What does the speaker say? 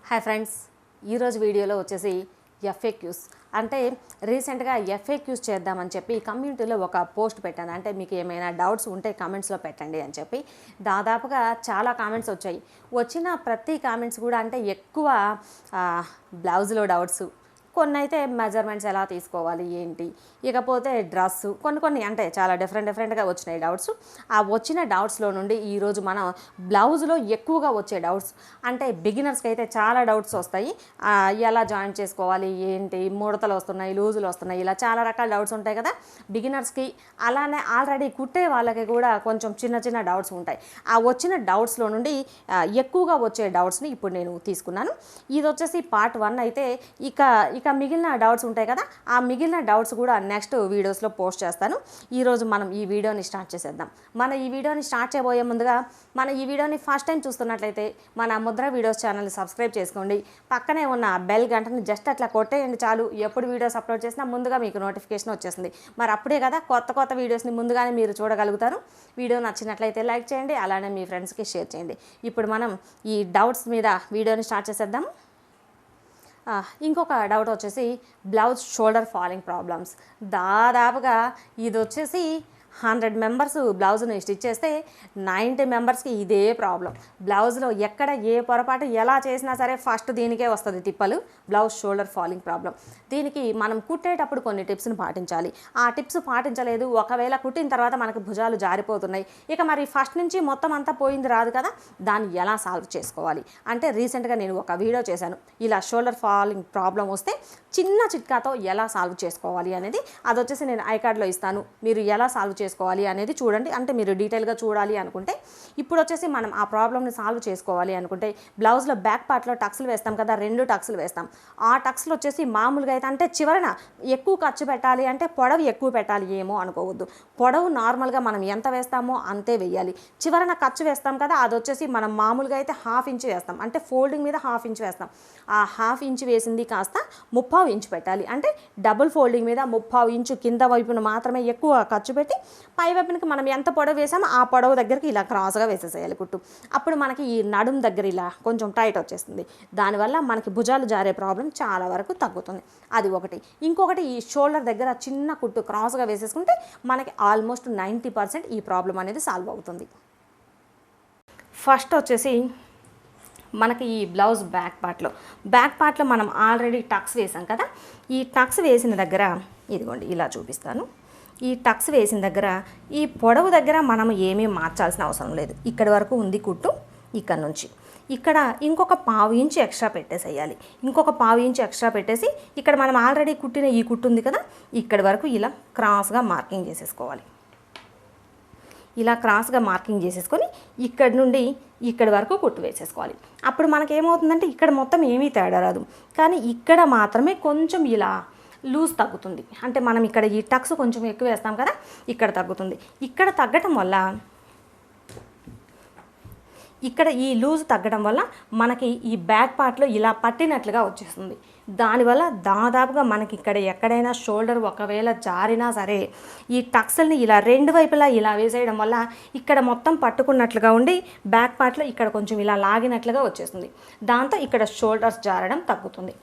Hi friends, ఈరోజు వీడియోలో వచ్చేసి ఎఫ్ఏక్యూస్ అంటే రీసెంట్గా ఎఫ్ఏక్యూస్ చేద్దామని చెప్పి కమ్యూనిటీలో ఒక పోస్ట్ పెట్టాను. అంటే మీకు ఏమైనా డౌట్స్ ఉంటే కామెంట్స్లో పెట్టండి అని చెప్పి దాదాపుగా చాలా కామెంట్స్ వచ్చాయి. వచ్చిన ప్రతి కామెంట్స్ కూడా అంటే ఎక్కువ బ్లౌజ్లో డౌట్స్, కొన్ని అయితే మెజర్మెంట్స్ ఎలా తీసుకోవాలి ఏంటి, ఇకపోతే డ్రెస్సు, కొన్ని అంటే చాలా డిఫరెంట్గా వచ్చినాయి డౌట్స్. ఆ వచ్చిన డౌట్స్లో నుండి ఈరోజు మనం బ్లౌజ్లో ఎక్కువగా వచ్చే డౌట్స్ అంటే బిగినర్స్కి అయితే చాలా డౌట్స్ వస్తాయి. ఎలా జాయిన్ చేసుకోవాలి ఏంటి, ముడతలు వస్తున్నాయి, లూజులు వస్తున్నాయి, ఇలా చాలా రకాల డౌట్స్ ఉంటాయి కదా బిగినర్స్కి. అలానే ఆల్రెడీ కుట్టే వాళ్ళకి కూడా కొంచెం చిన్న డౌట్స్ ఉంటాయి. ఆ వచ్చిన డౌట్స్లో నుండి ఎక్కువగా వచ్చే డౌట్స్ని ఇప్పుడు నేను తీసుకున్నాను. ఇది వచ్చేసి పార్ట్ 1 అయితే ఇక మిగిలిన డౌట్స్ ఉంటాయి కదా, ఆ మిగిలిన డౌట్స్ కూడా నెక్స్ట్ వీడియోస్లో పోస్ట్ చేస్తాను. ఈరోజు మనం ఈ వీడియోని స్టార్ట్ చేసేద్దాం. ఈ వీడియోని స్టార్ట్ చేయబోయే ముందుగా ఈ వీడియోని ఫస్ట్ టైం చూస్తున్నట్లయితే మన ముద్ర వీడియోస్ ఛానల్ని సబ్స్క్రైబ్ చేసుకోండి. పక్కనే ఉన్న బెల్ గంటని జస్ట్ అట్లా కొట్టేయండి చాలు. ఎప్పుడు వీడియోస్ అప్లోడ్ చేసినా ముందుగా మీకు నోటిఫికేషన్ వచ్చేస్తుంది. అప్పుడే కదా కొత్త వీడియోస్ని ముందుగానే మీరు చూడగలుగుతారు. వీడియో నచ్చినట్లయితే లైక్ చేయండి, అలానే మీ ఫ్రెండ్స్కి షేర్ చేయండి. ఇప్పుడు మనం ఈ డౌట్స్ మీద వీడియోని స్టార్ట్ చేసేద్దాం. ఇంకొక డౌట్ వచ్చేసి బ్లౌజ్ షోల్డర్ ఫాలింగ్ ప్రాబ్లమ్స్. దాదాపుగా ఇది వచ్చేసి 100 మెంబర్స్ బ్లౌజ్ని స్టిచ్ చేస్తే 90 మెంబర్స్కి ఇదే ప్రాబ్లం. బ్లౌజ్లో ఎక్కడ ఏ పొరపాటు ఎలా చేసినా సరే ఫస్ట్ దీనికే వస్తుంది తిప్పలు, బ్లౌజ్ షోల్డర్ ఫాలింగ్ ప్రాబ్లం. దీనికి మనం కుట్టేటప్పుడు కొన్ని టిప్స్ని పాటించాలి. ఆ టిప్స్ పాటించలేదు, ఒకవేళ కుట్టిన తర్వాత మనకు భుజాలు జారిపోతున్నాయి, ఇక మరి ఫస్ట్ నుంచి మొత్తం అంతా పోయింది రాదు కదా, దాన్ని ఎలా సాల్వ్ చేసుకోవాలి అంటే రీసెంట్గా నేను ఒక వీడియో చేశాను. ఇలా షోల్డర్ ఫాలింగ్ ప్రాబ్లం వస్తే చిన్న చిట్కాతో ఎలా సాల్వ్ చేసుకోవాలి అనేది. అది వచ్చేసి నేను ఐకార్డ్లో ఇస్తాను, మీరు ఎలా సాల్వ్ చేసుకోవాలి అనేది చూడండి. అంటే మీరు డీటెయిల్గా చూడాలి అనుకుంటే. ఇప్పుడు వచ్చేసి మనం ఆ ప్రాబ్లమ్ని సాల్వ్ చేసుకోవాలి అనుకుంటే బ్లౌజ్లో బ్యాక్ పార్ట్లో టక్స్లు వేస్తాం కదా, 2 టక్స్లు వేస్తాం. ఆ టక్స్లు వచ్చేసి మామూలుగా అయితే అంటే చివరన ఎక్కువ ఖర్చు పెట్టాలి అంటే పొడవు ఎక్కువ పెట్టాలి ఏమో అనుకోవద్దు. పొడవు నార్మల్గా మనం ఎంత వేస్తామో అంతే వేయాలి. చివరన ఖర్చు వేస్తాం కదా, అది వచ్చేసి మనం మామూలుగా అయితే 1/2 ఇంచ్ వేస్తాం. అంటే ఫోల్డింగ్ మీద 1/2 ఇంచ్ వేస్తాం. ఆ 1/2 ఇంచ్ వేసింది కాస్త 3/4 ఇంచ్ పెట్టాలి. అంటే డబుల్ ఫోల్డింగ్ మీద 3/4 ఇంచు కింద వైపున మాత్రమే ఎక్కువ ఖర్చు పెట్టి పై వైపునికి మనం ఎంత పొడవు వేసామో ఆ పొడవు దగ్గరికి ఇలా క్రాస్గా వేసేసేయాలి కుట్టు. అప్పుడు మనకి ఈ నడుం దగ్గర ఇలా కొంచెం టైట్ వచ్చేస్తుంది. దానివల్ల మనకి భుజాలు జారే ప్రాబ్లం చాలా వరకు తగ్గుతుంది. అది ఒకటి. ఇంకొకటి ఈ షోల్డర్ దగ్గర చిన్న కుట్టు క్రాస్గా వేసేసుకుంటే మనకి ఆల్మోస్ట్ 90% ఈ ప్రాబ్లం అనేది సాల్వ్ అవుతుంది. ఫస్ట్ వచ్చేసి మనకి ఈ బ్లౌజ్ బ్యాక్ పార్ట్లో మనం ఆల్రెడీ టక్స్ వేసాం కదా, ఈ టక్స్ వేసిన దగ్గర ఇదిగోండి ఇలా చూపిస్తాను. ఈ టక్స్ వేసిన దగ్గర ఈ పొడవు దగ్గర మనం ఏమీ మార్చాల్సిన అవసరం లేదు. ఇక్కడి వరకు ఉంది కుట్టు, ఇక్కడ నుంచి ఇక్కడ ఇంకొక 1/4 ఇంచ్ ఎక్స్ట్రా పెట్టేసేయాలి. ఇంకొక 1/4 ఇంచ్ ఎక్స్ట్రా పెట్టేసి ఇక్కడ మనం ఆల్రెడీ కుట్టిన ఈ కుట్టు ఉంది కదా, ఇక్కడి వరకు ఇలా క్రాస్గా మార్కింగ్ చేసేసుకోవాలి. ఇలా క్రాస్గా మార్కింగ్ చేసేసుకొని ఇక్కడి నుండి ఇక్కడి వరకు కుట్టు వేసేసుకోవాలి. అప్పుడు మనకేమవుతుందంటే ఇక్కడ మొత్తం ఏమీ తేడా రాదు, కానీ ఇక్కడ మాత్రమే కొంచెం ఇలా లూజ్ తగ్గుతుంది. అంటే మనం ఇక్కడ ఈ టక్స్ కొంచెం ఎక్కువ వేస్తాం కదా, ఇక్కడ తగ్గుతుంది. ఇక్కడ తగ్గటం వల్ల ఇక్కడ ఈ లూజ్ తగ్గడం వల్ల మనకి ఈ బ్యాక్ పార్ట్లో ఇలా పట్టినట్లుగా వచ్చేస్తుంది. దానివల్ల దాదాపుగా మనకి ఇక్కడ ఎక్కడైనా షోల్డర్ ఒకవేళ జారినా సరే ఈ టక్స్ని ఇలా 2 వైపులా ఇలా వేసేయడం వల్ల ఇక్కడ మొత్తం పట్టుకున్నట్లుగా ఉండి బ్యాక్ పార్ట్లో ఇక్కడ కొంచెం ఇలా లాగినట్లుగా వచ్చేస్తుంది. దాంతో ఇక్కడ షోల్డర్స్ జారడం తగ్గుతుంది.